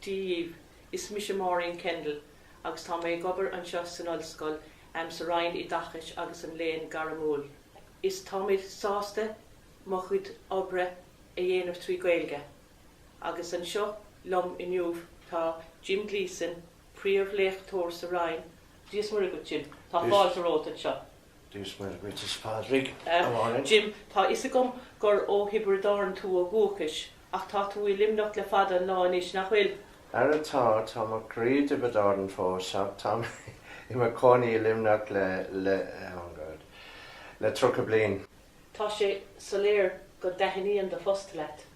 Díomh is mis Maureen Kendall agus tá mé gobar an seo san ollscoil sa Ryan I dachais agus an léon garamúil. Is táid sásta mo chud obre a dhéanamh trí gaeilge. Agus an seo lom inniuh tá Jim Gleeson, príomhléachtóir sa Ryan. Díos mar go Jim, tá fáilte rót an seo. Díos mar go is Patrick. Jim, tá is gom gur ó hibridáin tú ó gúchais ach tá tú I limnach le fada an lá is nach bhfuil. Ar atá tá mar gríd I bedáin fós tá I mar cónaí limnach le trucha blian. Tá sé sa léir go deithníon de fostlet.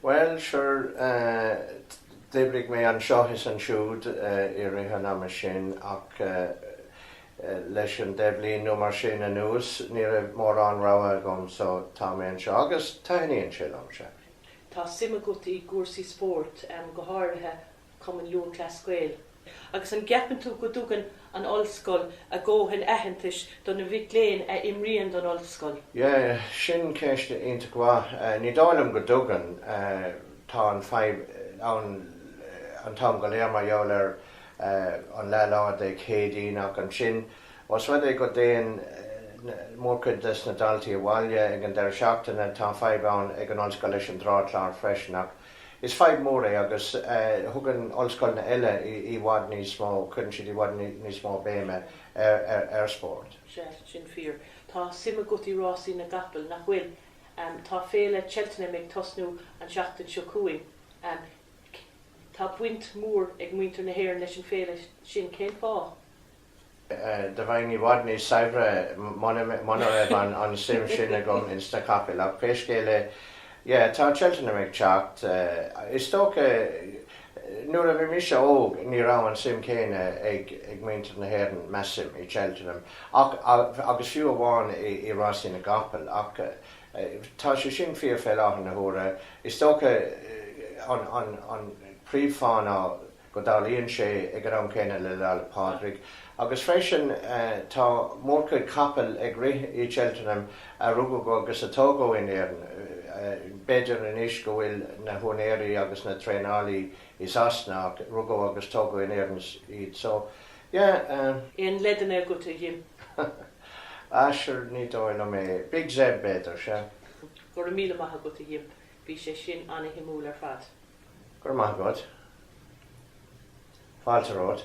Well, sure, débrig mé an seothas an siúd I rithe ná sin ach leis an deblin nó mar sin a nús ní mór an rá gom so tá mé an seo agus taithníonn sé am se. Tá sima gut I gúrsaí sport go háirithe cuman leon clascuil. Agus an geapan tú go dúgan an ollscoil a ggóthain aitheantais don na bhíc léin a imríonn don ollscoil. Yeah, sin céiste ionta gá. Ní dálam go dúgan tá an feib an tám go léir mar jólar an lelád ag chédín ach an sin. Was wat go déan mór chud des na daltaí a bhaile ag an deir seachtainna tá feib an ag an ollscoil leis an dráidlár freisin ach. Is feib mór agus thugann ollscoil na eile I bhfad níos mó, chun siad I bhfad níos mó béime ar sport. Sin fíor. Tá sima gut I rásaí na gapel nach bhfuil tá féile Cheltenham ag tosnú an seachtain seo cuain. Tá buint mór ag muintear na hhéir leis an féile sin cén fá. Da bhain I bhfad níos saibhre mana raibh an sim sin a gom in sta capel ach féiscéile tá Cheltenham ag teacht is tócha nuair a bhí mise óg ní rá an sim céine ag muintear na hhéireann measim I Cheltenham agus fiú amháin I rásaí na gapel ach tá sé sin fíor fé láithn na húra is tócha an príomhfána go dálíonn sé ag an céine le dála Padraig agus freisin tá mór chud capel ag rith I Cheltenham a rugú go agus a tógó in éireann beidir in is go bhfuil na húnéirí agus na tréálaí is asna rugó agus tógó in éireann iad so Éon ledan go a Jim. Asher ní dóil am mé big zeb beidir se. Gur míle maithe go a Jim bhí sé sin anna himúil ar fad. Gur maith god. Fáilte ród.